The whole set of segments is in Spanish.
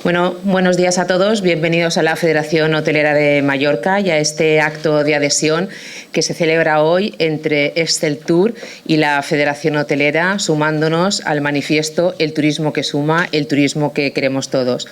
Bueno, buenos días a todos. Bienvenidos a la Federación Hotelera de Mallorca y a este acto de adhesión que se celebra hoy entre Exceltur y la Federación Hotelera, sumándonos al manifiesto El turismo que suma, el turismo que queremos todos.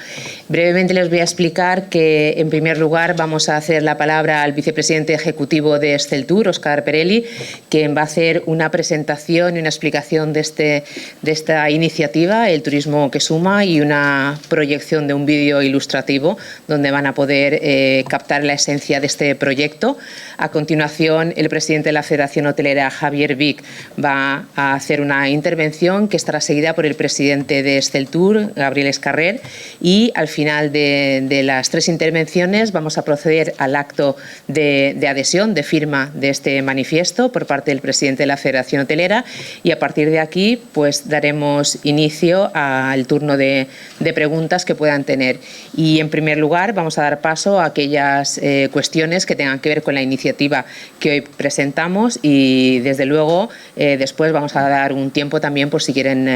Brevemente les voy a explicar que, en primer lugar, vamos a hacer la palabra al vicepresidente ejecutivo de Exceltur, Óscar Perelli, quien va a hacer una presentación y una explicación de esta iniciativa, El turismo que suma, y una proyección de un vídeo ilustrativo donde van a poder captar la esencia de este proyecto. A continuación, el presidente de la Federación Hotelera, Javier Vic, va a hacer una intervención que estará seguida por el presidente de Exceltur, Gabriel Escarrer, y al final de las tres intervenciones vamos a proceder al acto de adhesión, de firma de este manifiesto por parte del presidente de la Federación Hotelera, y a partir de aquí pues daremos inicio al turno de preguntas que puedan tener. Y en primer lugar vamos a dar paso a aquellas cuestiones que tengan que ver con la iniciativa que hoy presentamos, y desde luego después vamos a dar un tiempo también por si quieren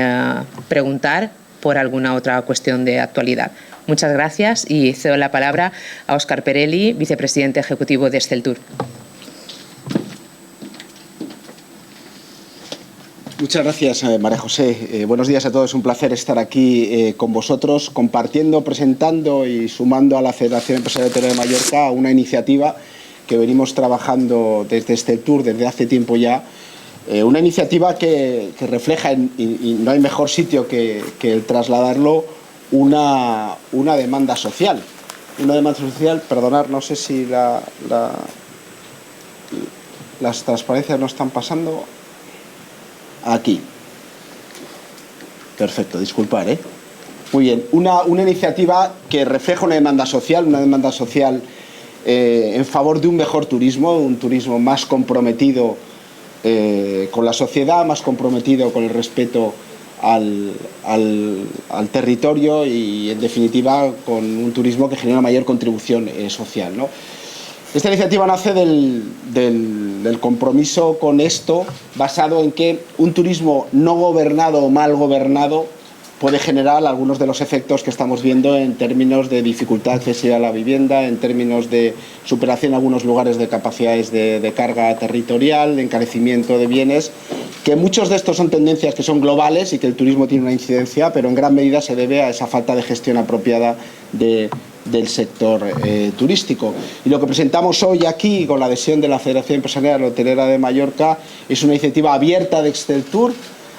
preguntar por alguna otra cuestión de actualidad. Muchas gracias y cedo la palabra a Óscar Perelli, vicepresidente ejecutivo de Exceltur. Muchas gracias, María José. Buenos días a todos. Un placer estar aquí con vosotros, compartiendo, presentando y sumando a la Federación Empresarial Hotelera de Mallorca una iniciativa que venimos trabajando desde Exceltur desde hace tiempo ya. Una iniciativa que refleja, y no hay mejor sitio que el trasladarlo, una demanda social. Una demanda social, perdonad, no sé si las transparencias no están pasando. Aquí. Perfecto, disculpad, ¿eh? Muy bien, una iniciativa que refleja una demanda social en favor de un mejor turismo, un turismo más comprometido con la sociedad, más comprometido con el respeto al territorio y, en definitiva, con un turismo que genera una mayor contribución social, ¿no? Esta iniciativa nace del compromiso con esto, basado en que un turismo no gobernado o mal gobernado puede generar algunos de los efectos que estamos viendo en términos de dificultad accesible a la vivienda, en términos de superación en algunos lugares de capacidades de carga territorial, de encarecimiento de bienes, que muchos de estos son tendencias que son globales y que el turismo tiene una incidencia, pero en gran medida se debe a esa falta de gestión apropiada del sector turístico. Y lo que presentamos hoy aquí, con la adhesión de la Federación Empresarial Hotelera de Mallorca, es una iniciativa abierta de Exceltur,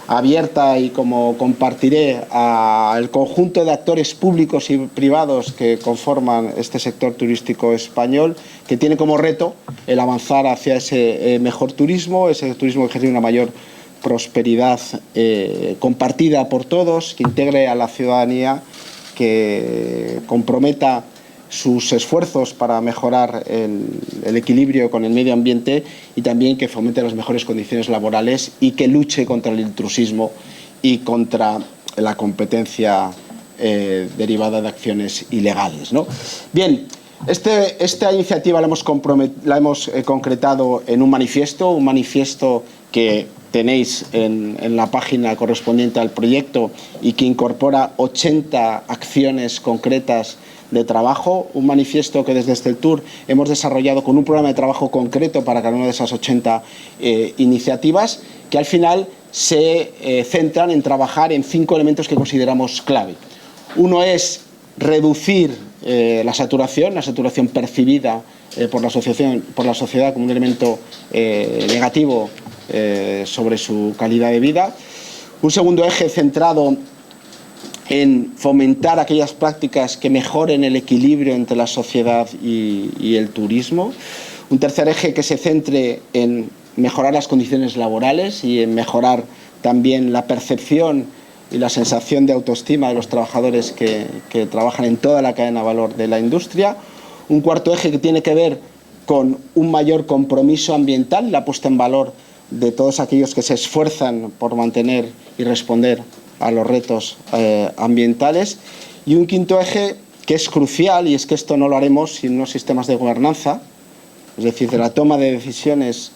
abierta, y como compartiré, al conjunto de actores públicos y privados que conforman este sector turístico español, que tiene como reto el avanzar hacia ese mejor turismo, ese turismo que genere una mayor prosperidad compartida por todos, que integre a la ciudadanía, que comprometa sus esfuerzos para mejorar el equilibrio con el medio ambiente, y también que fomente las mejores condiciones laborales y que luche contra el intrusismo y contra la competencia derivada de acciones ilegales, ¿no? Bien, esta iniciativa la hemos concretado en un manifiesto que tenéis en la página correspondiente al proyecto y que incorpora 80 acciones concretas de trabajo, un manifiesto que desde Exceltur hemos desarrollado con un programa de trabajo concreto para cada una de esas 80 iniciativas, que al final se centran en trabajar en 5 elementos que consideramos clave. Uno es reducir la saturación percibida por la sociedad como un elemento negativo sobre su calidad de vida. Un segundo eje centrado en fomentar aquellas prácticas que mejoren el equilibrio entre la sociedad y el turismo. Un tercer eje que se centre en mejorar las condiciones laborales y en mejorar también la percepción y la sensación de autoestima de los trabajadores que trabajan en toda la cadena de valor de la industria. Un cuarto eje que tiene que ver con un mayor compromiso ambiental, la puesta en valor de todos aquellos que se esfuerzan por mantener y responder a los retos ambientales. Y un quinto eje que es crucial, y es que esto no lo haremos sin unos sistemas de gobernanza, es decir, de la toma de decisiones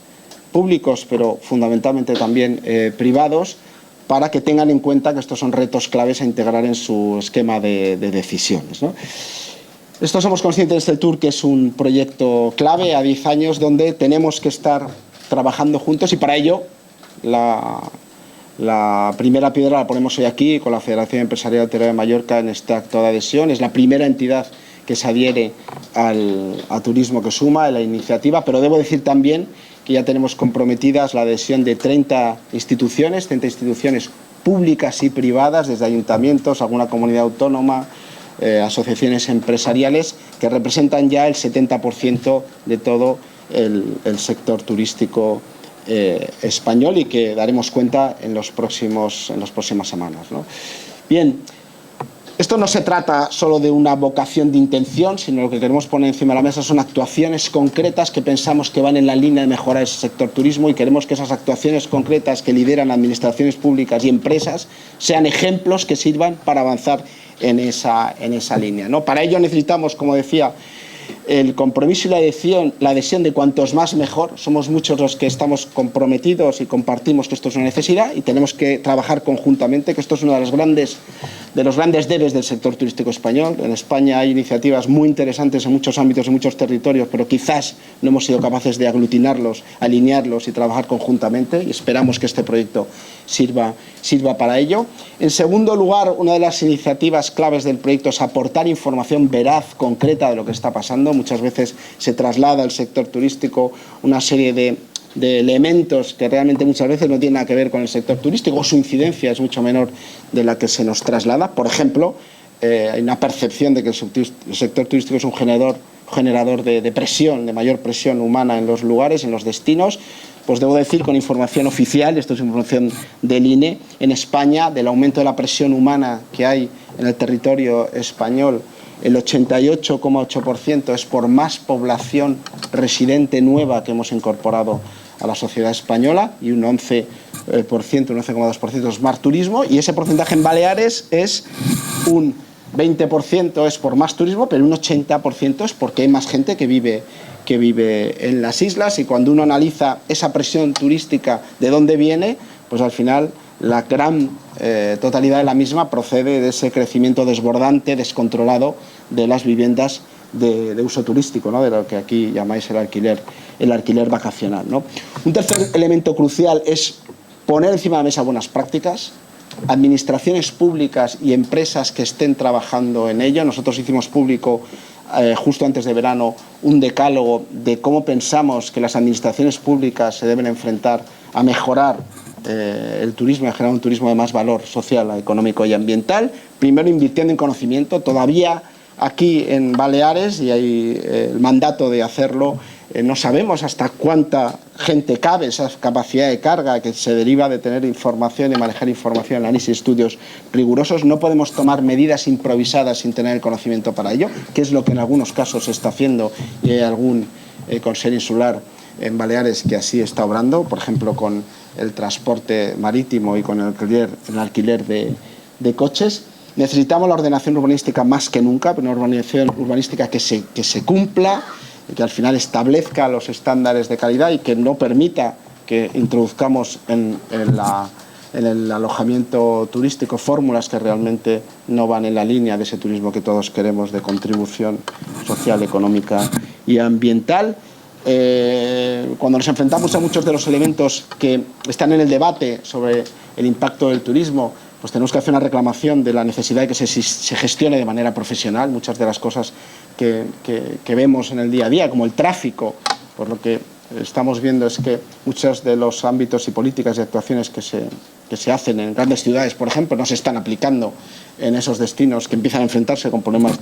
públicos, pero fundamentalmente también privados, para que tengan en cuenta que estos son retos claves a integrar en su esquema de decisiones, ¿no? Esto somos conscientes de este Tour, que es un proyecto clave a 10 años donde tenemos que estar trabajando juntos, y para ello la primera piedra la ponemos hoy aquí con la Federación Empresarial Hotelera de Mallorca en este acto de adhesión. Es la primera entidad que se adhiere a Turismo que Suma, en la iniciativa, pero debo decir también que ya tenemos comprometidas la adhesión de 30 instituciones públicas y privadas, desde ayuntamientos, alguna comunidad autónoma, asociaciones empresariales, que representan ya el 70% de todo el sector turístico español, y que daremos cuenta en las próximas semanas, ¿no? Bien, esto no se trata solo de una vocación de intención, sino lo que queremos poner encima de la mesa son actuaciones concretas que pensamos que van en la línea de mejorar ese sector turismo, y queremos que esas actuaciones concretas que lideran administraciones públicas y empresas sean ejemplos que sirvan para avanzar en esa línea, ¿no? Para ello necesitamos, como decía, el compromiso y la adhesión de cuantos más mejor. Somos muchos los que estamos comprometidos y compartimos que esto es una necesidad, y tenemos que trabajar conjuntamente, que esto es uno de los grandes debes del sector turístico español. En España hay iniciativas muy interesantes en muchos ámbitos, en muchos territorios, pero quizás no hemos sido capaces de aglutinarlos, alinearlos y trabajar conjuntamente, y esperamos que este proyecto sirva para ello. En segundo lugar, una de las iniciativas claves del proyecto es aportar información veraz, concreta de lo que está pasando. Muchas veces se traslada al sector turístico una serie de elementos que realmente muchas veces no tienen nada que ver con el sector turístico, o su incidencia es mucho menor de la que se nos traslada. Por ejemplo, hay una percepción de que el sector turístico es un generador de presión, de mayor presión humana en los lugares, en los destinos. Pues debo decir, con información oficial, esto es información del INE, en España, del aumento de la presión humana que hay en el territorio español, el 88,8% es por más población residente nueva que hemos incorporado a la sociedad española, y un 11%, un 11,2% es más turismo, y ese porcentaje en Baleares es un 20% es por más turismo, pero un 80% es porque hay más gente que vive en las islas. Y cuando uno analiza esa presión turística, de dónde viene, pues al final la gran totalidad de la misma procede de ese crecimiento desbordante, descontrolado de las viviendas de uso turístico, ¿no? De lo que aquí llamáis el alquiler vacacional, ¿no? Un tercer elemento crucial es poner encima de la mesa buenas prácticas, administraciones públicas y empresas que estén trabajando en ello. Nosotros hicimos público justo antes de verano un decálogo de cómo pensamos que las administraciones públicas se deben enfrentar a mejorar el turismo, a generar un turismo de más valor social, económico y ambiental. Primero, invirtiendo en conocimiento. Todavía aquí en Baleares, y hay el mandato de hacerlo, no sabemos hasta cuánta gente cabe esa capacidad de carga que se deriva de tener información y manejar información, análisis, estudios rigurosos. No podemos tomar medidas improvisadas sin tener el conocimiento para ello, que es lo que en algunos casos se está haciendo, y hay algún Consell Insular en Baleares que así está obrando, por ejemplo con el transporte marítimo y con el alquiler de coches. Necesitamos la ordenación urbanística más que nunca, pero una ordenación urbanística que se cumpla, y que al final establezca los estándares de calidad y que no permita que introduzcamos en el alojamiento turístico fórmulas que realmente no van en la línea de ese turismo que todos queremos, de contribución social, económica y ambiental. Cuando nos enfrentamos a muchos de los elementos que están en el debate sobre el impacto del turismo, pues tenemos que hacer una reclamación de la necesidad de que se gestione de manera profesional. Muchas de las cosas que vemos en el día a día, como el tráfico, por lo que estamos viendo es que muchos de los ámbitos y políticas y actuaciones que se hacen en grandes ciudades, por ejemplo, no se están aplicando en esos destinos que empiezan a enfrentarse con problemas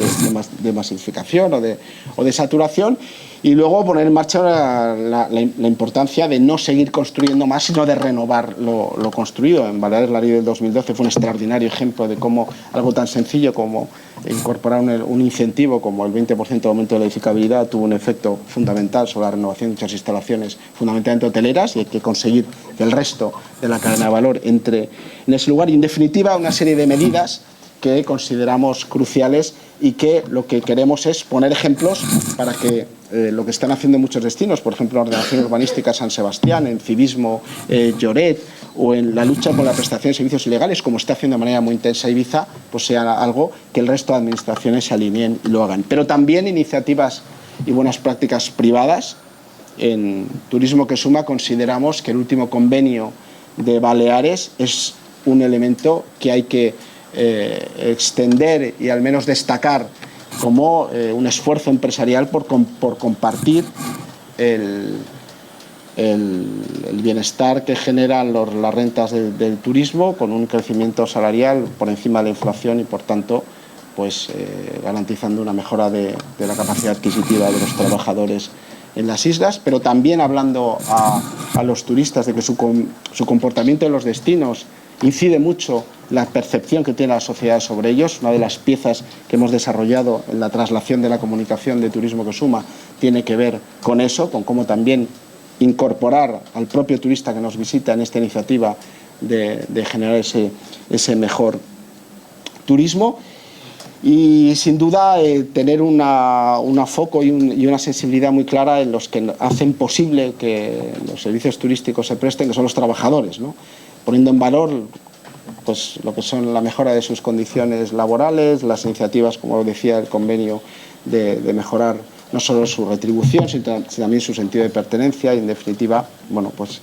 de masificación o de saturación. Y luego poner en marcha la importancia de no seguir construyendo más, sino de renovar lo construido. En Baleares, la ley del 2012 fue un extraordinario ejemplo de cómo algo tan sencillo como incorporar un incentivo como el 20% de aumento de la edificabilidad tuvo un efecto fundamental sobre la renovación de muchas instalaciones, fundamentalmente hoteleras, y hay que conseguir que el resto de la cadena de valor entre en ese lugar. Y en definitiva, una serie de medidas que consideramos cruciales y que lo que queremos es poner ejemplos para que lo que están haciendo muchos destinos, por ejemplo, en ordenación urbanística San Sebastián, en civismo Lloret o en la lucha con la prestación de servicios ilegales, como está haciendo de manera muy intensa Ibiza, pues sea algo que el resto de administraciones se alineen y lo hagan. Pero también iniciativas y buenas prácticas privadas. En Turismo que Suma consideramos que el último convenio de Baleares es un elemento que hay que extender y al menos destacar como un esfuerzo empresarial por compartir el bienestar que generan las rentas del turismo con un crecimiento salarial por encima de la inflación y, por tanto, pues garantizando una mejora de la capacidad adquisitiva de los trabajadores en las islas, pero también hablando a los turistas de que su comportamiento en los destinos incide mucho la percepción que tiene la sociedad sobre ellos. Una de las piezas que hemos desarrollado en la traslación de la comunicación de Turismo que Suma tiene que ver con eso, con cómo también incorporar al propio turista que nos visita en esta iniciativa de generar ese mejor turismo. Y sin duda tener un foco y una sensibilidad muy clara en los que hacen posible que los servicios turísticos se presten, que son los trabajadores, ¿no? Poniendo en valor pues lo que son la mejora de sus condiciones laborales, las iniciativas, como decía el convenio, de mejorar no solo su retribución, sino también su sentido de pertenencia y, en definitiva, bueno, pues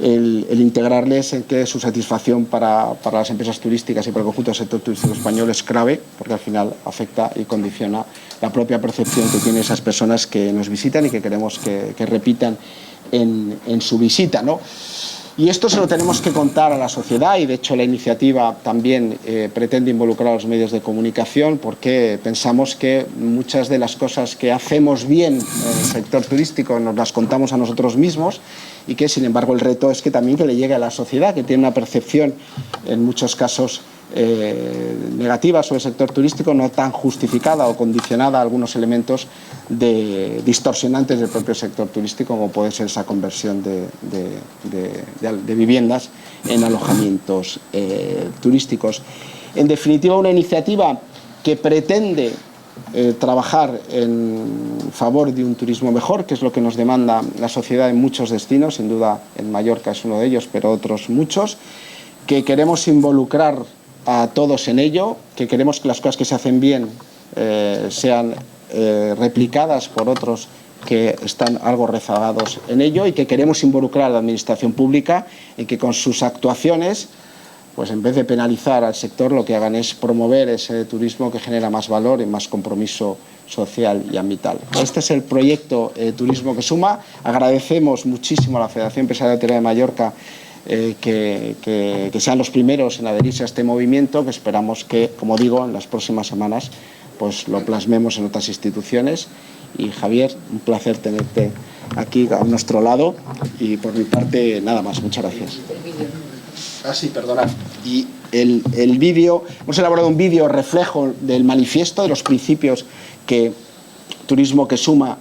el integrarles en que su satisfacción para las empresas turísticas y para el conjunto del sector turístico español es clave, porque al final afecta y condiciona la propia percepción que tienen esas personas que nos visitan y que queremos que repitan en su visita, ¿no? Y esto se lo tenemos que contar a la sociedad, y de hecho la iniciativa también pretende involucrar a los medios de comunicación, porque pensamos que muchas de las cosas que hacemos bien en el sector turístico nos las contamos a nosotros mismos, y que sin embargo el reto es que también que le llegue a la sociedad, que tiene una percepción en muchos casos negativa sobre el sector turístico, no tan justificada o condicionada a algunos elementos distorsionantes del propio sector turístico, como puede ser esa conversión de viviendas en alojamientos turísticos. En definitiva, una iniciativa que pretende trabajar en favor de un turismo mejor, que es lo que nos demanda la sociedad en muchos destinos, sin duda en Mallorca es uno de ellos, pero otros muchos, que queremos involucrar a todos en ello, que queremos que las cosas que se hacen bien sean replicadas por otros que están algo rezagados en ello, y que queremos involucrar a la administración pública en que con sus actuaciones, pues en vez de penalizar al sector, lo que hagan es promover ese turismo que genera más valor y más compromiso social y ambiental. Este es el proyecto Turismo que Suma. Agradecemos muchísimo a la Federación Empresarial Hotelera de Mallorca que sean los primeros en adherirse a este movimiento, que esperamos que, como digo, en las próximas semanas pues lo plasmemos en otras instituciones. Y Javier, un placer tenerte aquí a nuestro lado, y por mi parte nada más, muchas gracias. Sí, perdonad. Y el vídeo, hemos elaborado un vídeo reflejo del manifiesto, de los principios que Turismo que Suma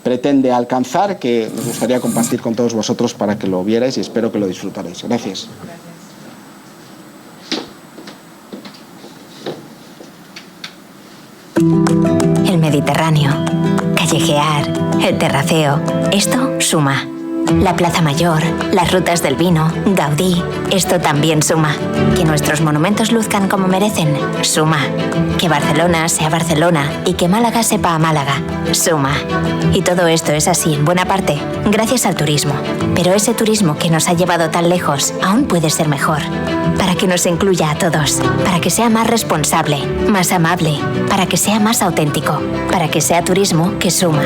pretende alcanzar, que nos gustaría compartir con todos vosotros para que lo vierais, y espero que lo disfrutaréis. Gracias. El Mediterráneo, callejear, el terraceo, esto suma. La Plaza Mayor, las rutas del vino, Gaudí, esto también suma. Que nuestros monumentos luzcan como merecen, suma. Que Barcelona sea Barcelona y que Málaga sepa a Málaga, suma. Y todo esto es así en buena parte gracias al turismo. Pero ese turismo que nos ha llevado tan lejos aún puede ser mejor. Para que nos incluya a todos, para que sea más responsable, más amable, para que sea más auténtico, para que sea turismo que suma.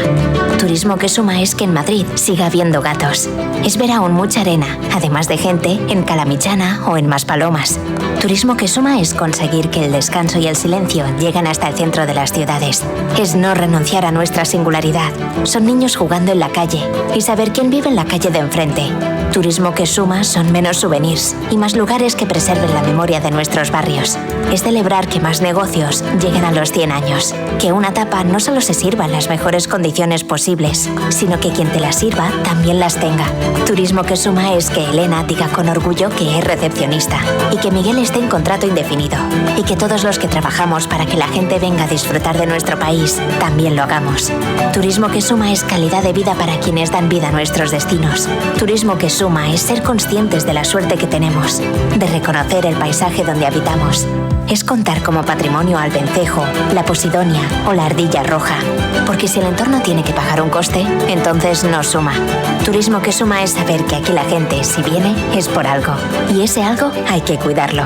Turismo que suma es que en Madrid siga habiendo gatos. Es ver aún mucha arena, además de gente, en Calamitjana o en Maspalomas. Turismo que suma es conseguir que el descanso y el silencio lleguen hasta el centro de las ciudades. Es no renunciar a nuestra singularidad. Son niños jugando en la calle y saber quién vive en la calle de enfrente. Turismo que suma son menos souvenirs y más lugares que preserven la memoria de nuestros barrios. Es celebrar que más negocios lleguen a los 100 años. Que una tapa no solo se sirva en las mejores condiciones posibles, sino que quien te la sirva también las tenga. Turismo que suma es que Elena diga con orgullo que es recepcionista y que Miguel esté en contrato indefinido y que todos los que trabajamos para que la gente venga a disfrutar de nuestro país también lo hagamos. Turismo que suma es calidad de vida para quienes dan vida a nuestros destinos. Turismo que suma es ser conscientes de la suerte que tenemos, de reconocer el paisaje donde habitamos. Es contar como patrimonio al vencejo, la posidonia o la ardilla roja. Porque si el entorno tiene que pagar un coste, entonces no suma. Turismo que suma es saber que aquí la gente, si viene, es por algo. Y ese algo hay que cuidarlo.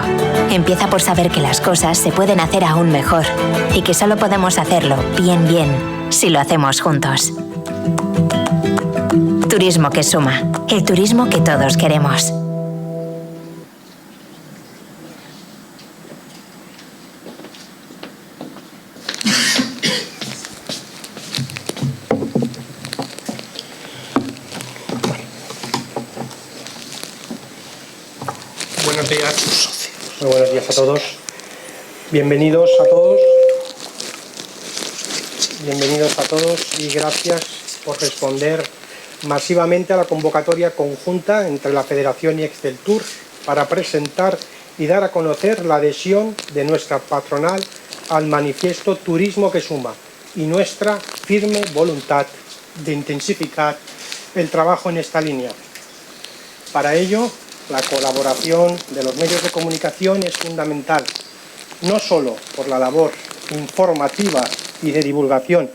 Empieza por saber que las cosas se pueden hacer aún mejor. Y que solo podemos hacerlo bien, si lo hacemos juntos. Turismo que suma. El turismo que todos queremos. Buenos días. Muy buenos días a todos. Bienvenidos a todos. Bienvenidos a todos y gracias por responder masivamente a la convocatoria conjunta entre la Federación y Exceltur para presentar y dar a conocer la adhesión de nuestra patronal al manifiesto Turismo que Suma y nuestra firme voluntad de intensificar el trabajo en esta línea. Para ello, la colaboración de los medios de comunicación es fundamental, no solo por la labor informativa y de divulgación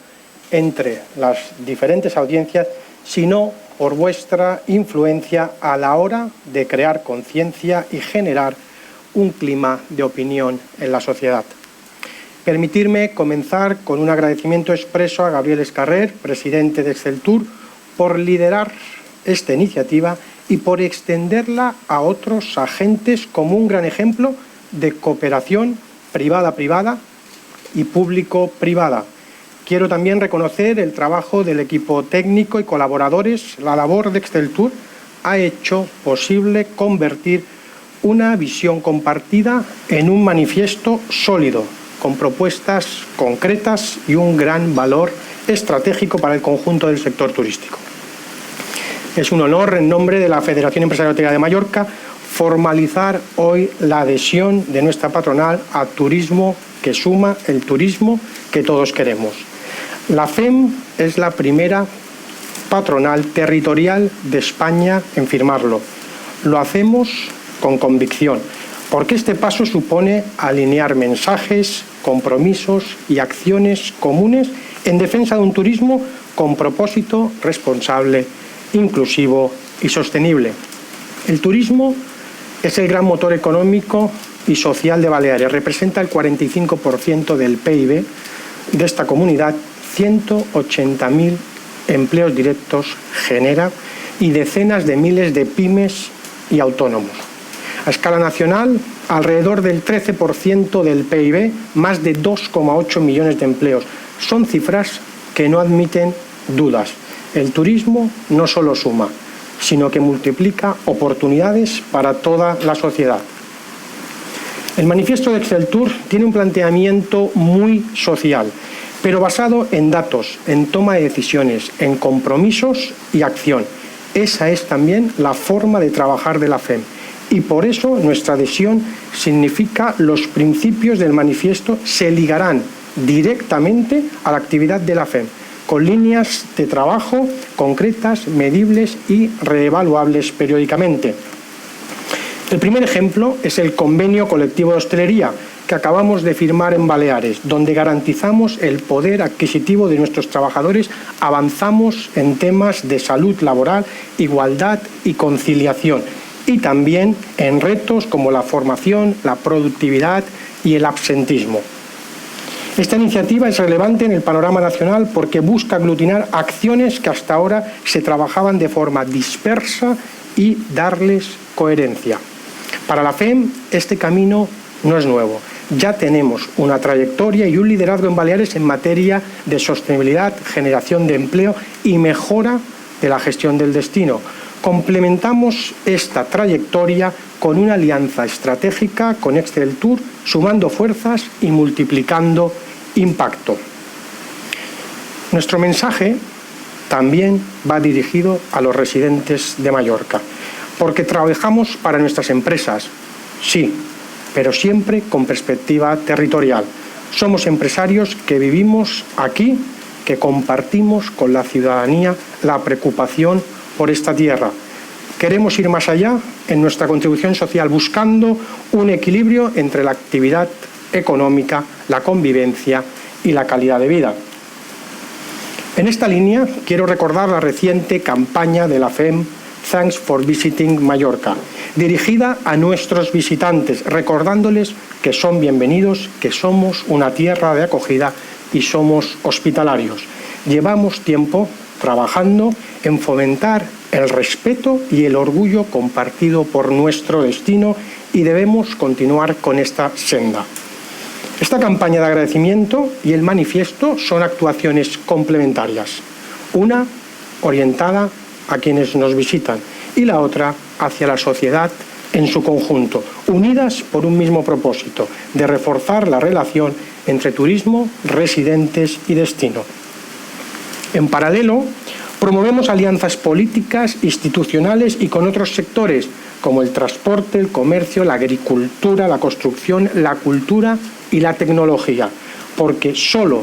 entre las diferentes audiencias, sino por vuestra influencia a la hora de crear conciencia y generar un clima de opinión en la sociedad. Permitirme comenzar con un agradecimiento expreso a Gabriel Escarrer, presidente de Exceltur, por liderar esta iniciativa y por extenderla a otros agentes como un gran ejemplo de cooperación privada-privada y público-privada. Quiero también reconocer el trabajo del equipo técnico y colaboradores. La labor de Exceltur ha hecho posible convertir una visión compartida en un manifiesto sólido, con propuestas concretas y un gran valor estratégico para el conjunto del sector turístico. Es un honor, en nombre de la Federación Empresarial Hotelera de Mallorca, formalizar hoy la adhesión de nuestra patronal a Turismo que Suma, el turismo que todos queremos. La FEM es la primera patronal territorial de España en firmarlo. Lo hacemos con convicción, porque este paso supone alinear mensajes, compromisos y acciones comunes en defensa de un turismo con propósito responsable, inclusivo y sostenible. El turismo es el gran motor económico y social de Baleares. Representa el 45% del PIB de esta comunidad, 180.000 empleos directos genera y decenas de miles de pymes y autónomos. A escala nacional, alrededor del 13% del PIB, más de 2,8 millones de empleos. Son cifras que no admiten dudas. El turismo no solo suma, sino que multiplica oportunidades para toda la sociedad. El manifiesto de Exceltur tiene un planteamiento muy social, pero basado en datos, en toma de decisiones, en compromisos y acción. Esa es también la forma de trabajar de la FEM. Y por eso nuestra adhesión significa los principios del manifiesto se ligarán directamente a la actividad de la FEM, con líneas de trabajo concretas, medibles y reevaluables periódicamente. El primer ejemplo es el convenio colectivo de hostelería que acabamos de firmar en Baleares, donde garantizamos el poder adquisitivo de nuestros trabajadores, avanzamos en temas de salud laboral, igualdad y conciliación, y también en retos como la formación, la productividad y el absentismo. Esta iniciativa es relevante en el panorama nacional porque busca aglutinar acciones que hasta ahora se trabajaban de forma dispersa y darles coherencia. Para la FEM, este camino no es nuevo. Ya tenemos una trayectoria y un liderazgo en Baleares en materia de sostenibilidad, generación de empleo y mejora de la gestión del destino. Complementamos esta trayectoria con una alianza estratégica con Exceltur, sumando fuerzas y multiplicando impacto. Nuestro mensaje también va dirigido a los residentes de Mallorca, porque trabajamos para nuestras empresas, sí, pero siempre con perspectiva territorial. Somos empresarios que vivimos aquí, que compartimos con la ciudadanía la preocupación por esta tierra. Queremos ir más allá en nuestra contribución social, buscando un equilibrio entre la actividad económica, la convivencia y la calidad de vida. En esta línea quiero recordar la reciente campaña de la FEM Thanks for Visiting Mallorca, dirigida a nuestros visitantes, recordándoles que son bienvenidos, que somos una tierra de acogida y somos hospitalarios. Llevamos tiempo trabajando en fomentar el respeto y el orgullo compartido por nuestro destino y debemos continuar con esta senda. Esta campaña de agradecimiento y el manifiesto son actuaciones complementarias. Una orientada a quienes nos visitan y la otra hacia la sociedad en su conjunto, unidas por un mismo propósito, de reforzar la relación entre turismo, residentes y destino. En paralelo, promovemos alianzas políticas, institucionales y con otros sectores, como el transporte, el comercio, la agricultura, la construcción, la cultura y la tecnología, porque solo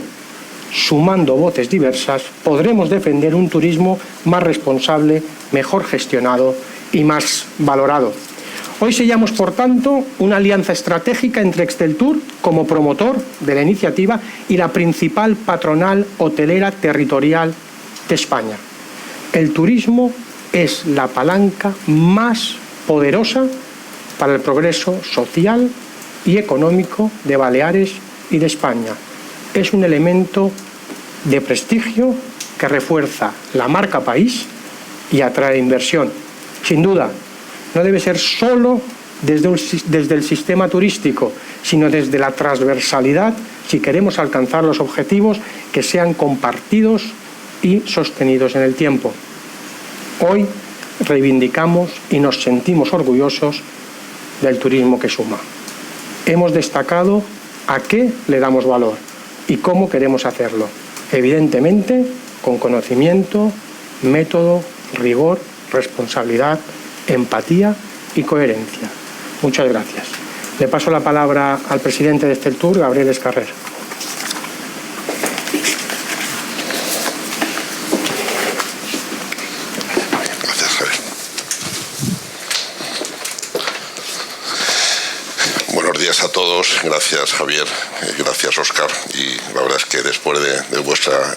sumando voces diversas podremos defender un turismo más responsable, mejor gestionado y más valorado. Hoy sellamos, por tanto, una alianza estratégica entre Exceltur, como promotor de la iniciativa, y la principal patronal hotelera territorial de España. El turismo es la palanca más poderosa para el progreso social y económico de Baleares y de España. Es un elemento de prestigio que refuerza la marca país y atrae inversión. Sin duda, no debe ser solo desde el sistema turístico, sino desde la transversalidad si queremos alcanzar los objetivos que sean compartidos y sostenidos en el tiempo. Hoy reivindicamos y nos sentimos orgullosos del turismo que suma. Hemos destacado a qué le damos valor y cómo queremos hacerlo. Evidentemente, con conocimiento, método, rigor, responsabilidad, empatía y coherencia. Muchas gracias. Le paso la palabra al presidente de Exceltur, Gabriel Escarrer. Gracias, Javier. Buenos días a todos. Gracias, Javier. Gracias, Óscar. Y la verdad es que después de vuestra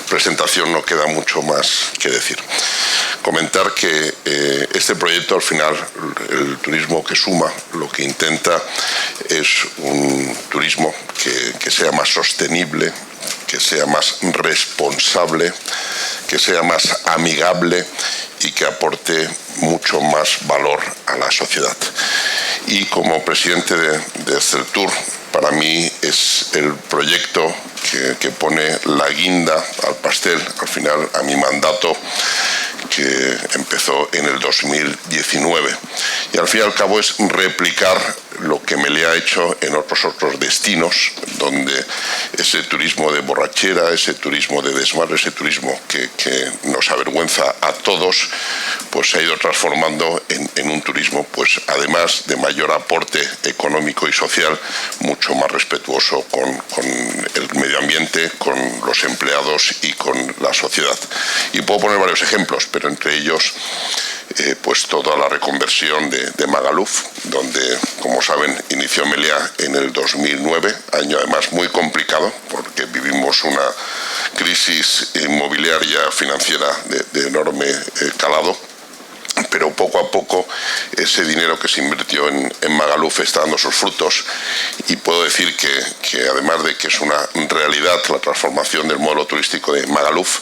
presentación no queda mucho más que decir. Comentar que este proyecto, al final, el turismo que suma, lo que intenta es un turismo que sea más sostenible, que sea más responsable, que sea más amigable y que aporte mucho más valor a la sociedad. Y como presidente de Exceltur, para mí es el proyecto que pone la guinda al pastel, al final, a mi mandato, que empezó en el 2019. Y al fin y al cabo es replicar lo que Meliá ha hecho en otros destinos, donde ese turismo de borrachera, ese turismo de desmadre, ese turismo que nos avergüenza a todos, pues se ha ido transformando en un turismo, pues además de mayor aporte económico y social, mucho más respetuoso con el medio ambiente, con los empleados y con la sociedad. Y puedo poner varios ejemplos, pero entre ellos pues toda la reconversión de Magaluf, donde, como saben, inició Meliá en el 2009, año además muy complicado, porque vivimos una crisis inmobiliaria financiera de enorme calado. Pero poco a poco ese dinero que se invirtió en Magaluf está dando sus frutos, y puedo decir que además de que es una realidad la transformación del modelo turístico de Magaluf,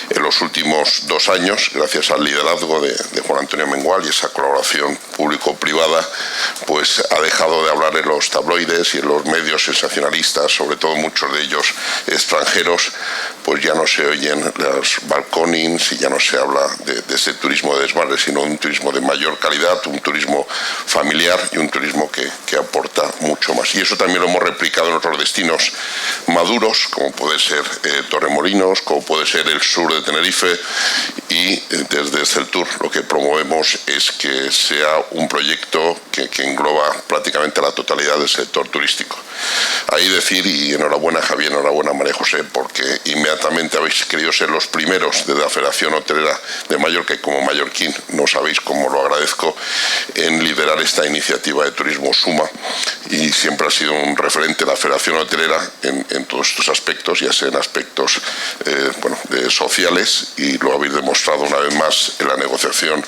en los últimos 2 años, gracias al liderazgo de Juan Antonio Mengual y esa colaboración público-privada, pues ha dejado de hablar en los tabloides y en los medios sensacionalistas, sobre todo muchos de ellos extranjeros, pues ya no se oyen los balconings y ya no se habla de ese turismo de desmadre, sino un turismo de mayor calidad, un turismo familiar y un turismo que aporta mucho más. Y eso también lo hemos replicado en otros destinos maduros, como puede ser Torremolinos, como puede ser el sur de Tenerife y desde Exceltur lo que promovemos es que sea un proyecto que engloba prácticamente la totalidad del sector turístico. Ahí decir, y enhorabuena Javier, enhorabuena María José, porque inmediatamente habéis querido ser los primeros desde la Federación Hotelera de Mallorca, y como mallorquín no sabéis cómo lo agradezco, en liderar esta iniciativa de turismo Suma, y siempre ha sido un referente la Federación Hotelera en todos estos aspectos, ya sea en aspectos sociales, y lo habéis demostrado una vez más en la negociación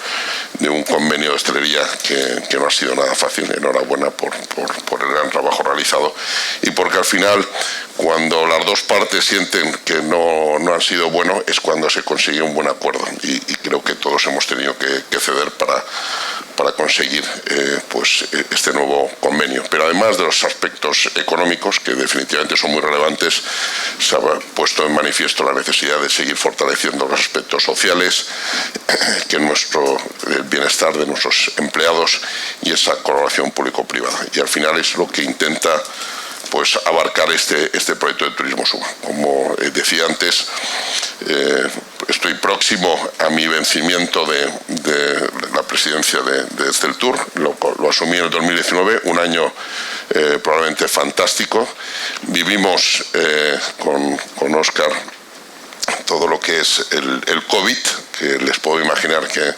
de un convenio de hostelería que no ha sido nada fácil. Enhorabuena por el gran trabajo realizado, y porque al final, cuando las dos partes sienten que no han sido buenos, es cuando se consigue un buen acuerdo, y creo que todos hemos tenido que ceder para conseguir este nuevo convenio. Pero además de los aspectos económicos, que definitivamente son muy relevantes, se ha puesto en manifiesto la necesidad de seguir fortaleciendo los aspectos sociales, que el bienestar de nuestros empleados y esa colaboración público-privada. Y al final es lo que intenta abarcar este proyecto de Turismo Suma. Como decía antes, estoy próximo a mi vencimiento de la presidencia de Exceltur. Lo asumí en el 2019, un año probablemente fantástico. Vivimos con Óscar todo lo que es el COVID, que les puedo imaginar que,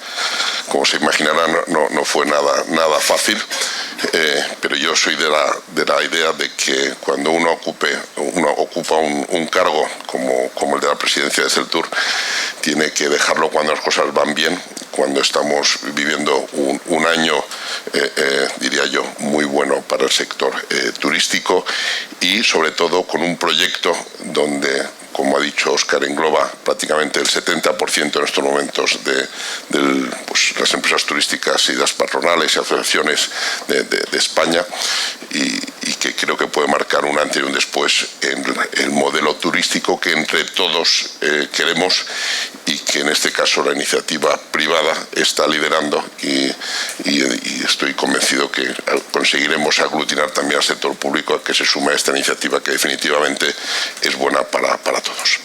como se imaginarán, no fue nada fácil, pero yo soy de la idea de que cuando uno ocupa un cargo como el de la presidencia de Exceltur, tiene que dejarlo cuando las cosas van bien, cuando estamos viviendo un año, diría yo, muy bueno para el sector turístico, y sobre todo con un proyecto donde, como ha dicho Óscar, engloba prácticamente el 70% en estos momentos de las empresas turísticas y las patronales y asociaciones de España, y que creo que puede marcar un antes y un después en el modelo turístico que entre todos queremos, y que en este caso la iniciativa privada está liderando, y estoy convencido que conseguiremos aglutinar también al sector público a que se sume a esta iniciativa, que definitivamente es buena para todos.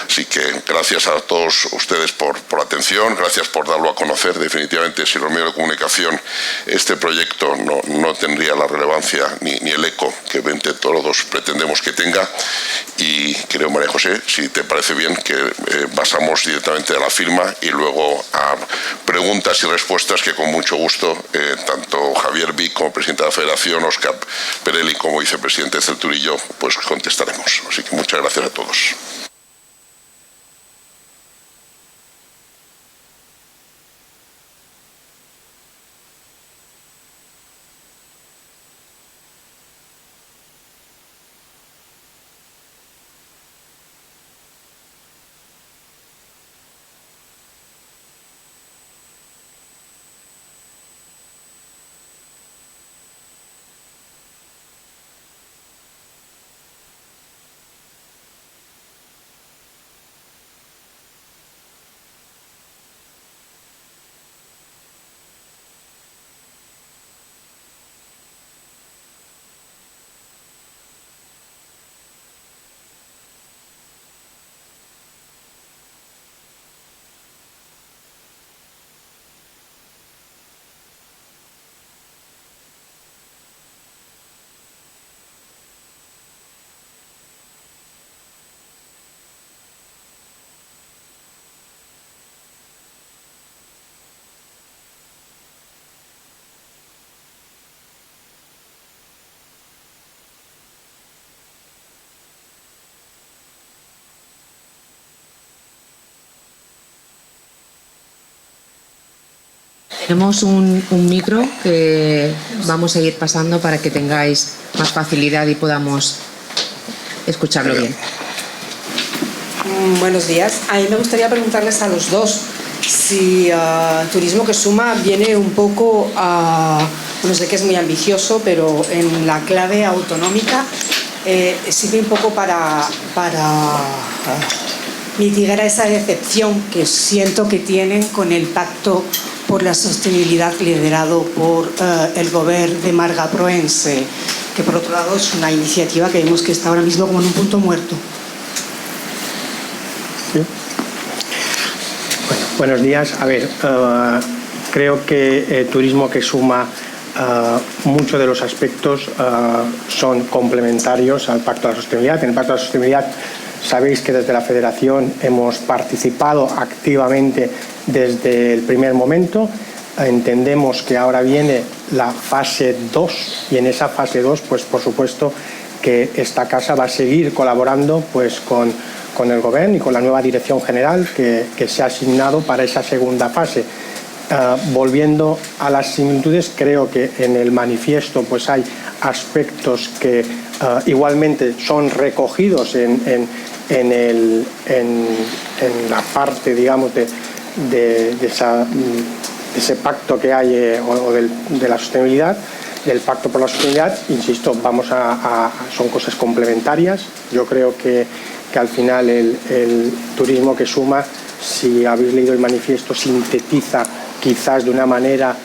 Así que gracias a todos ustedes por la atención, gracias por darlo a conocer. Definitivamente, sin los medios de comunicación, este proyecto no tendría la relevancia ni el eco que entre todos pretendemos que tenga. Y creo, María José, si te parece bien, que pasamos directamente a la firma y luego a preguntas y respuestas que con mucho gusto tanto Javier Vic como presidente de la Federación, Óscar Perelli como vicepresidente de Exceltur y yo contestaremos. Así que muchas gracias a todos. Tenemos un micro que vamos a ir pasando para que tengáis más facilidad y podamos escucharlo bien. Buenos días. A mí me gustaría preguntarles a los dos si Turismo que Suma viene un poco no sé que es muy ambicioso, pero en la clave autonómica sirve un poco para mitigar esa decepción que siento que tienen con el pacto por la sostenibilidad liderado por el gobierno de Marga Proença, que por otro lado es una iniciativa que vemos que está ahora mismo como en un punto muerto. Bueno, buenos días. A ver, creo que el turismo que suma muchos de los aspectos son complementarios al Pacto de la Sostenibilidad. En el Pacto de la Sostenibilidad sabéis que desde la Federación hemos participado activamente desde el primer momento. Entendemos que ahora viene la fase 2 y en esa fase 2, pues por supuesto que esta casa va a seguir colaborando pues con el Gobierno y con la nueva Dirección General que se ha asignado para esa segunda fase. Volviendo a las similitudes, creo que en el manifiesto pues hay aspectos que igualmente son recogidos en la parte, digamos, de ese pacto que hay de la sostenibilidad, del Pacto por la Sostenibilidad. Insisto, son cosas complementarias. Yo creo que al final el turismo que suma, si habéis leído el manifiesto, sintetiza quizás de una manera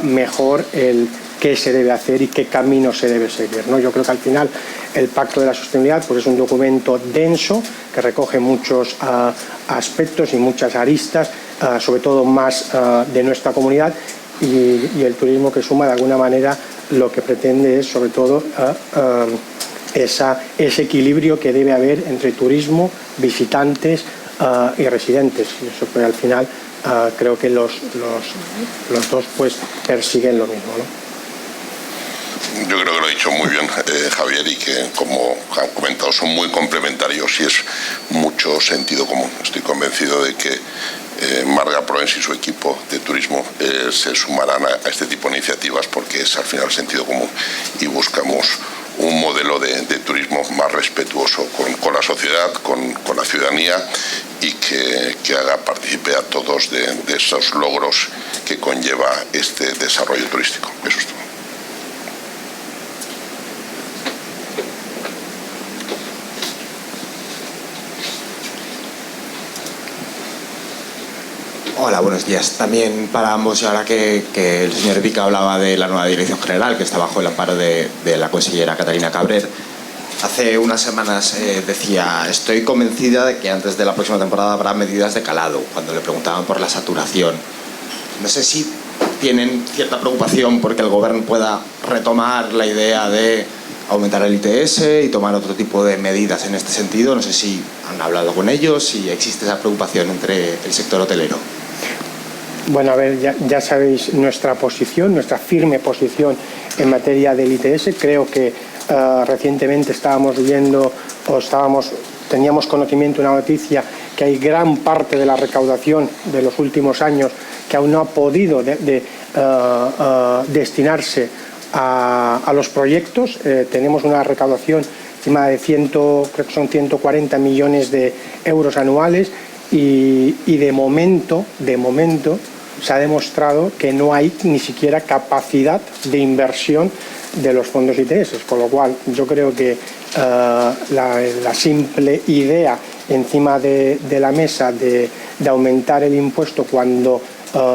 mejor el qué se debe hacer y qué camino se debe seguir, ¿no? Yo creo que al final el Pacto de la Sostenibilidad pues es un documento denso que recoge muchos aspectos y muchas aristas, sobre todo más de nuestra comunidad, y el turismo que suma de alguna manera lo que pretende es sobre todo ese equilibrio que debe haber entre turismo, visitantes y residentes. Y eso pues, al final creo que los dos pues persiguen lo mismo, ¿no? Yo creo que lo ha dicho muy bien Javier, y que, como han comentado, son muy complementarios y es mucho sentido común. Estoy convencido de que Marga Proens y su equipo de turismo se sumarán a este tipo de iniciativas, porque es al final sentido común y buscamos un modelo de turismo más respetuoso con la sociedad, con la ciudadanía, y que haga partícipe a todos de esos logros que conlleva este desarrollo turístico. Eso es todo. Hola, buenos días. También para ambos, y ahora que el señor Vica hablaba de la nueva Dirección General, que está bajo el amparo de la consellera Catalina Cabrer, hace unas semanas decía: estoy convencida de que antes de la próxima temporada habrá medidas de calado, cuando le preguntaban por la saturación. No sé si tienen cierta preocupación porque el Gobierno pueda retomar la idea de aumentar el ITS y tomar otro tipo de medidas en este sentido. No sé si han hablado con ellos, si existe esa preocupación entre el sector hotelero. Bueno, a ver, ya sabéis nuestra posición, nuestra firme posición en materia del ITS. Creo que recientemente teníamos conocimiento de una noticia que hay gran parte de la recaudación de los últimos años que aún no ha podido destinarse a los proyectos. Tenemos una recaudación encima de creo que son 140 millones de euros anuales y de momento se ha demostrado que no hay ni siquiera capacidad de inversión de los fondos ITS, con lo cual yo creo que la simple idea encima de la mesa de aumentar el impuesto cuando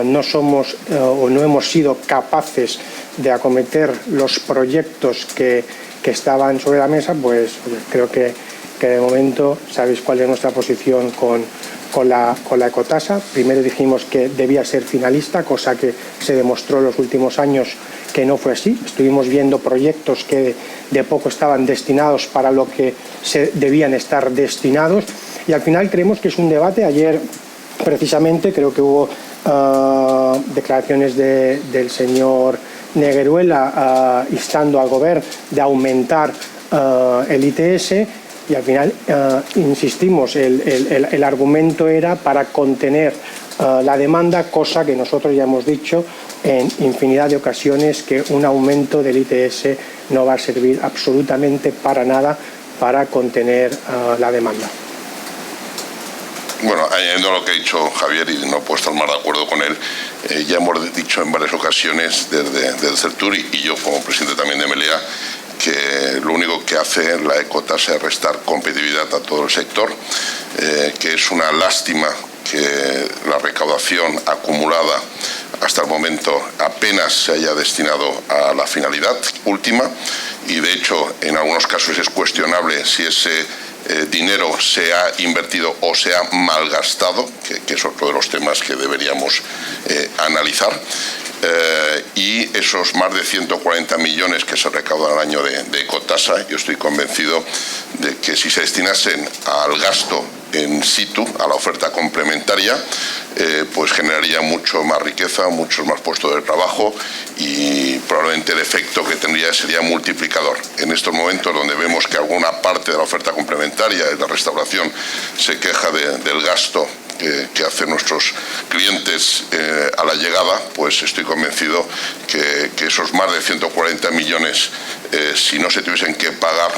no somos o no hemos sido capaces de acometer los proyectos que estaban sobre la mesa, pues creo que de momento sabéis cuál es nuestra posición con la ecotasa. Primero dijimos que debía ser finalista, cosa que se demostró en los últimos años que no fue así. Estuvimos viendo proyectos que de poco estaban destinados para lo que se debían estar destinados, y al final creemos que es un debate. Ayer precisamente creo que hubo declaraciones del señor Negueruela instando al Gobierno de aumentar el ITS, y al final insistimos, el argumento era para contener la demanda, cosa que nosotros ya hemos dicho en infinidad de ocasiones, que un aumento del ITS no va a servir absolutamente para nada para contener la demanda. Bueno, añadiendo lo que ha dicho Javier, y no puedo estar más de acuerdo con él, ya hemos dicho en varias ocasiones desde CELTUR, y yo como presidente también de MELEA, que lo único que hace la ecotasa es restar competitividad a todo el sector, que es una lástima que la recaudación acumulada hasta el momento apenas se haya destinado a la finalidad última, y de hecho en algunos casos es cuestionable si ese dinero se ha invertido o se ha malgastado, que es otro de los temas que deberíamos analizar. Y esos más de 140 millones que se recaudan al año de ecotasa, yo estoy convencido de que si se destinasen al gasto in situ, a la oferta complementaria, pues generaría mucho más riqueza, muchos más puestos de trabajo y probablemente el efecto que tendría sería multiplicador. En estos momentos donde vemos que alguna parte de la oferta complementaria, de la restauración, se queja del gasto que hacen nuestros clientes a la llegada, pues estoy convencido que esos más de 140 millones, si no se tuviesen que pagar,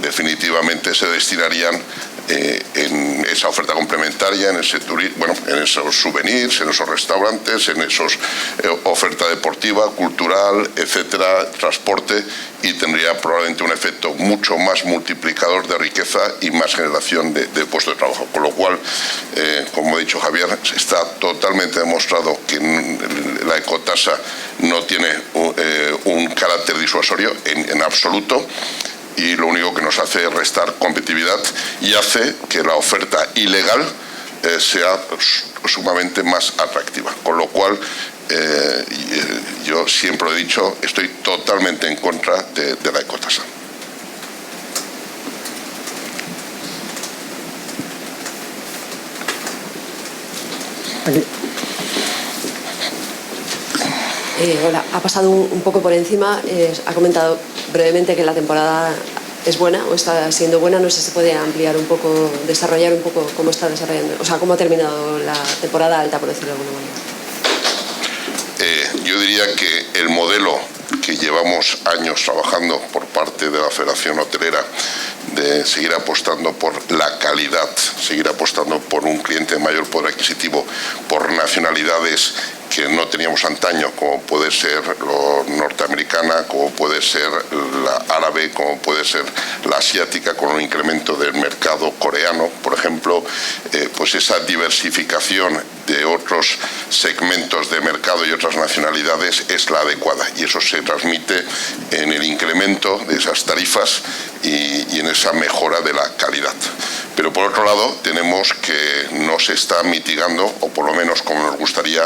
definitivamente se destinarían en esa oferta complementaria, en ese turismo, en esos souvenirs, en esos restaurantes, en esos oferta deportiva, cultural, etcétera, transporte, y tendría probablemente un efecto mucho más multiplicador de riqueza y más generación de puestos de trabajo. Con lo cual, como ha dicho Javier, está totalmente demostrado que la ecotasa no tiene un carácter disuasorio en absoluto, y lo único que nos hace es restar competitividad y hace que la oferta ilegal sea sumamente más atractiva. Con lo cual, yo siempre he dicho, estoy totalmente en contra de la ecotasa. Hola, ha pasado un poco por encima, ha comentado brevemente que la temporada es buena o está siendo buena. No sé si se puede ampliar un poco, desarrollar un poco cómo está desarrollando, o sea, cómo ha terminado la temporada alta, por decirlo de alguna manera. Yo diría que el modelo que llevamos años trabajando por parte de la Federación Hotelera, de seguir apostando por la calidad, seguir apostando por un cliente de mayor poder adquisitivo, por nacionalidades que no teníamos antaño, como puede ser la norteamericana, como puede ser la árabe, como puede ser la asiática, con un incremento del mercado coreano, por ejemplo, pues esa diversificación de otros segmentos de mercado y otras nacionalidades es la adecuada, y eso se transmite en el incremento de esas tarifas y en esa mejora de la calidad. Pero por otro lado tenemos que no se está mitigando, o por lo menos como nos gustaría,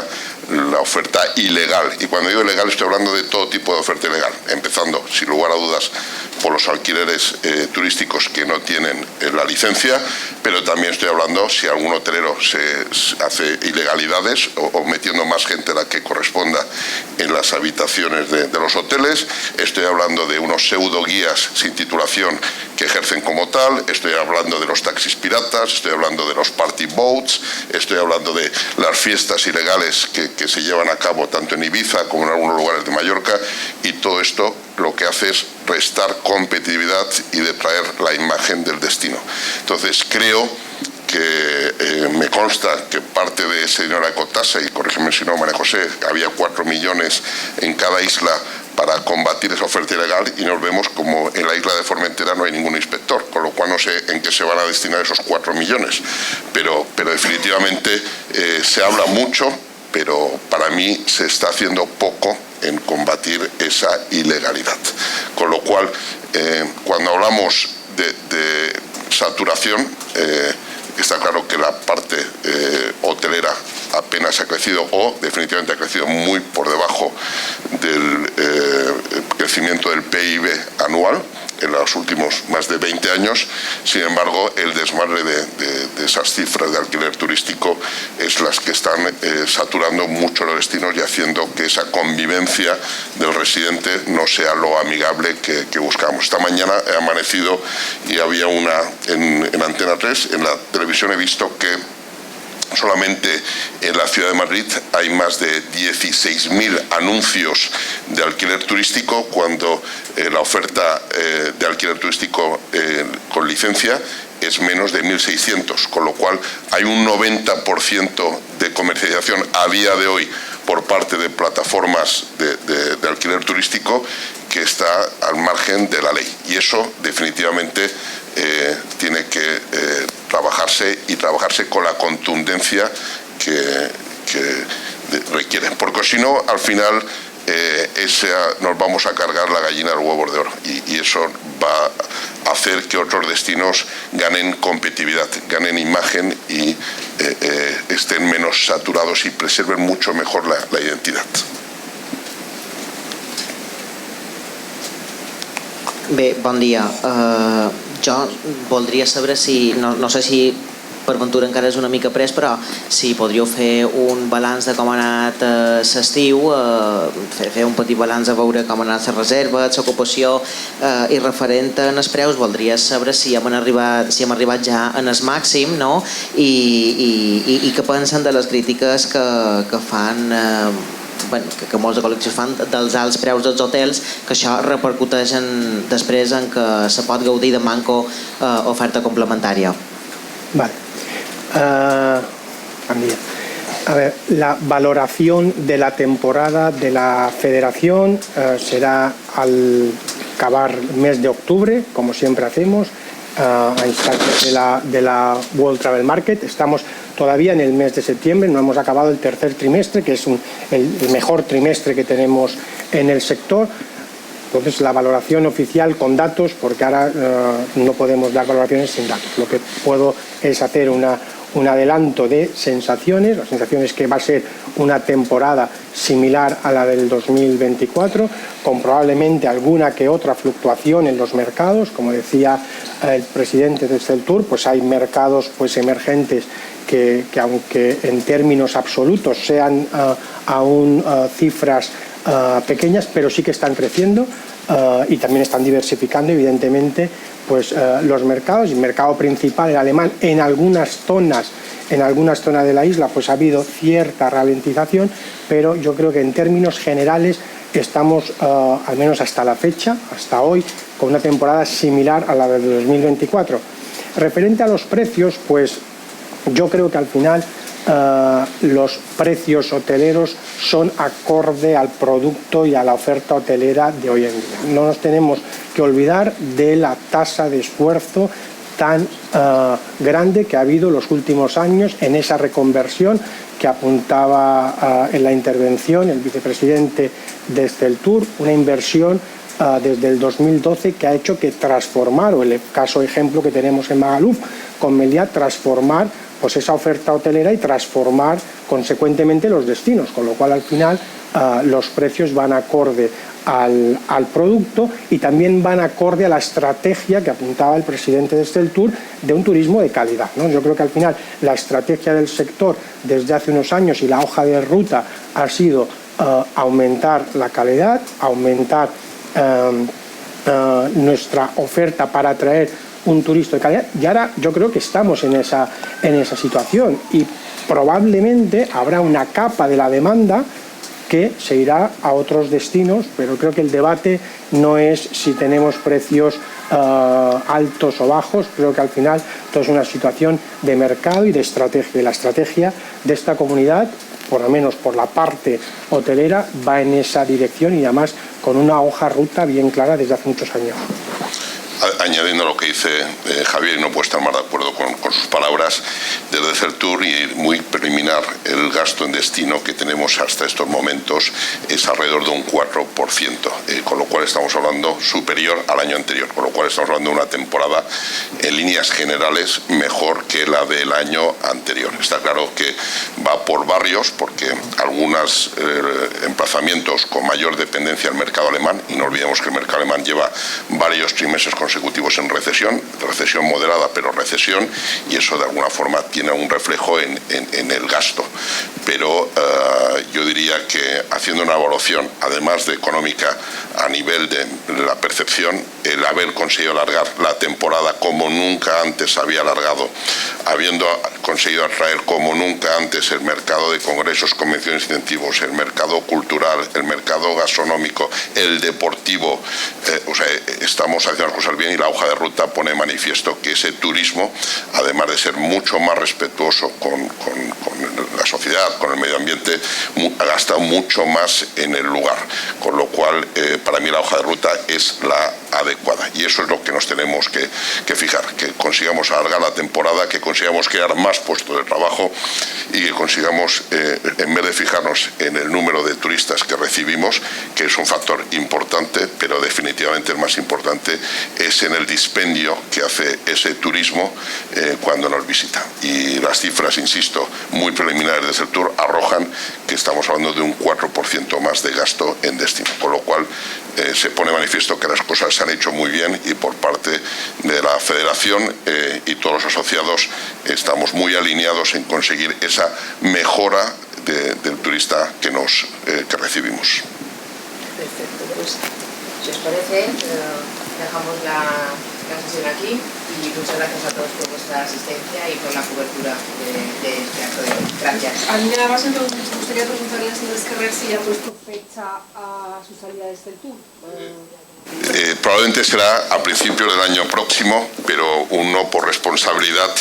la oferta ilegal. Y cuando digo ilegal estoy hablando de todo tipo de oferta ilegal, empezando, sin lugar a dudas, por los alquileres turísticos que no tienen la licencia, pero también estoy hablando si algún hotelero se hace ilegalidades o metiendo más gente a la que corresponda en las habitaciones de los hoteles. Estoy hablando de unos pseudo guías sin titulación que ejercen como tal, estoy hablando de los taxis piratas, estoy hablando de los party boats, estoy hablando de las fiestas ilegales que se llevan a cabo tanto en Ibiza como en algunos lugares de Mallorca, y todo esto lo que hace es restar competitividad y detraer la imagen del destino. Entonces creo que me consta que parte de ese dinero de ecotasa, y corrígeme si no, María José, había 4 millones en cada isla para combatir esa oferta ilegal, y nos vemos como en la isla de Formentera no hay ningún inspector, con lo cual no sé en qué se van a destinar esos 4 millones. Pero definitivamente se habla mucho, pero para mí se está haciendo poco en combatir esa ilegalidad. Con lo cual, cuando hablamos de saturación, está claro que la parte hotelera apenas ha crecido, o definitivamente ha crecido muy por debajo del crecimiento del PIB anual en los últimos más de 20 años. Sin embargo, el desmadre de esas cifras de alquiler turístico es las que están saturando mucho los destinos y haciendo que esa convivencia del residente no sea lo amigable que buscamos. Esta mañana he amanecido y había en Antena 3, en la televisión he visto que solamente en la ciudad de Madrid hay más de 16.000 anuncios de alquiler turístico, cuando la oferta de alquiler turístico con licencia es menos de 1.600, con lo cual hay un 90% de comercialización a día de hoy por parte de plataformas de alquiler turístico que está al margen de la ley, y eso definitivamente tiene que trabajarse con la contundencia que requieren, porque si no, al final nos vamos a cargar la gallina de los huevos de oro, y eso va a hacer que otros destinos ganen competitividad, ganen imagen y estén menos saturados y preserven mucho mejor la identidad. Bé, bon dia. Jo voldria saber si, no sé si per ventura encara és una mica pres, però si podríeu fer un balanç de com ha anat l'estiu, fer un petit balanç a veure com han anat les reserves, l'ocupació, i referent als preus voldria saber si hem arribat ja en el màxim, no? I què pensen de les crítiques que fan, que molts de col·lectius fan dels alts preus dels hotels, que això repercuteix després en que se pot gaudir de manco oferta complementària. Vale. A ver, la valoración de la temporada de la Federación será al acabar el mes de octubre, como siempre hacemos, a instancias de la World Travel Market. Estamos todavía en el mes de septiembre, no hemos acabado el tercer trimestre, que es el mejor trimestre que tenemos en el sector. Entonces, la valoración oficial con datos, porque ahora no podemos dar valoraciones sin datos. Lo que puedo es hacer un adelanto de sensaciones. La sensación es que va a ser una temporada similar a la del 2024, con probablemente alguna que otra fluctuación en los mercados. Como decía el presidente de Exceltur, pues hay mercados pues emergentes que aunque en términos absolutos sean aún cifras pequeñas, pero sí que están creciendo y también están diversificando evidentemente pues los mercados. El mercado principal, el alemán, en algunas zonas de la isla pues ha habido cierta ralentización, pero yo creo que en términos generales estamos, al menos hasta la fecha, hasta hoy, con una temporada similar a la del 2024. Referente a los precios, pues yo creo que al final los precios hoteleros son acorde al producto y a la oferta hotelera de hoy en día. No nos tenemos que olvidar de la tasa de esfuerzo tan grande que ha habido en los últimos años en esa reconversión que apuntaba en la intervención el vicepresidente de Exceltur, una inversión desde el 2012 que ha hecho que transformar, o el caso ejemplo que tenemos en Magaluf con Meliá, transformar pues esa oferta hotelera y transformar consecuentemente los destinos, con lo cual al final los precios van acorde al producto y también van acorde a la estrategia que apuntaba el presidente de Exceltur de un turismo de calidad, ¿no? Yo creo que al final la estrategia del sector desde hace unos años y la hoja de ruta ha sido aumentar la calidad, aumentar nuestra oferta para atraer un turista de calidad, y ahora yo creo que estamos en esa situación y probablemente habrá una capa de la demanda que se irá a otros destinos, pero creo que el debate no es si tenemos precios altos o bajos. Creo que al final todo es una situación de mercado y de estrategia, y la estrategia de esta comunidad, por lo menos por la parte hotelera, va en esa dirección y además con una hoja ruta bien clara desde hace muchos años. Añadiendo lo que dice Javier, y no puedo estar más de acuerdo con sus palabras, desde Exceltur y muy preliminar, el gasto en destino que tenemos hasta estos momentos es alrededor de un 4%, con lo cual estamos hablando superior al año anterior, con lo cual estamos hablando de una temporada en líneas generales mejor que la del año anterior. Está claro que va por barrios, porque algunos emplazamientos con mayor dependencia del mercado alemán, y no olvidemos que el mercado alemán lleva varios trimestres consecutivos en recesión moderada, pero recesión, y eso de alguna forma tiene un reflejo en el gasto. Pero yo diría que haciendo una evaluación, además de económica, a nivel de la percepción, el haber conseguido alargar la temporada como nunca antes había alargado, habiendo conseguido atraer como nunca antes el mercado de congresos, convenciones, incentivos, el mercado cultural, el mercado gastronómico, el deportivo, o sea, estamos haciendo las cosas bien, y la hoja de ruta pone manifiesto que ese turismo, además de ser mucho más respetuoso con la sociedad, con el medio ambiente, gasta mucho más en el lugar, con lo cual para mí la hoja de ruta es la adecuada, y eso es lo que nos tenemos que fijar, que consigamos alargar la temporada, que consigamos crear más puestos de trabajo y que consigamos, en vez de fijarnos en el número de turistas que recibimos, que es un factor importante, pero definitivamente el más importante es en el dispendio que hace ese turismo cuando nos visita. Y las cifras, insisto, muy preliminares de Exceltur arrojan que estamos hablando de un 4% más de gasto en destino, con lo cual se pone manifiesto que las cosas se han hecho muy bien y por parte de la Federación y todos los asociados estamos muy alineados en conseguir esa mejora del turista que recibimos. Perfecto, pues si os parece, dejamos la sesión aquí y muchas gracias a todos por vuestra asistencia y por la cobertura de este acto de hoy. Gracias. A mí nada más me gustaría preguntarle al señor Esquerrer si ha puesto fecha a su salida de Exceltur. Probablemente será a principios del año próximo, pero uno por responsabilidad,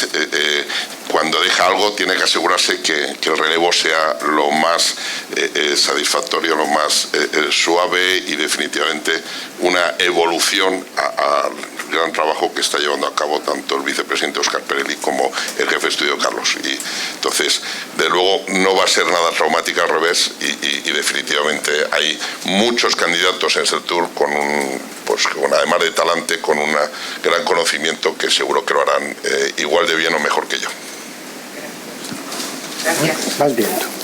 cuando deja algo, tiene que asegurarse que el relevo sea lo más satisfactorio, lo más suave y definitivamente una evolución al gran trabajo que está llevando a cabo tanto el vicepresidente Óscar Perelli como el jefe de estudio Carlos. Y entonces, de luego, no va a ser nada traumática, al revés, y definitivamente hay muchos candidatos en Exceltur con además de talante, con un gran conocimiento que seguro que lo harán igual de bien o mejor que yo. Gracias. Vas viendo.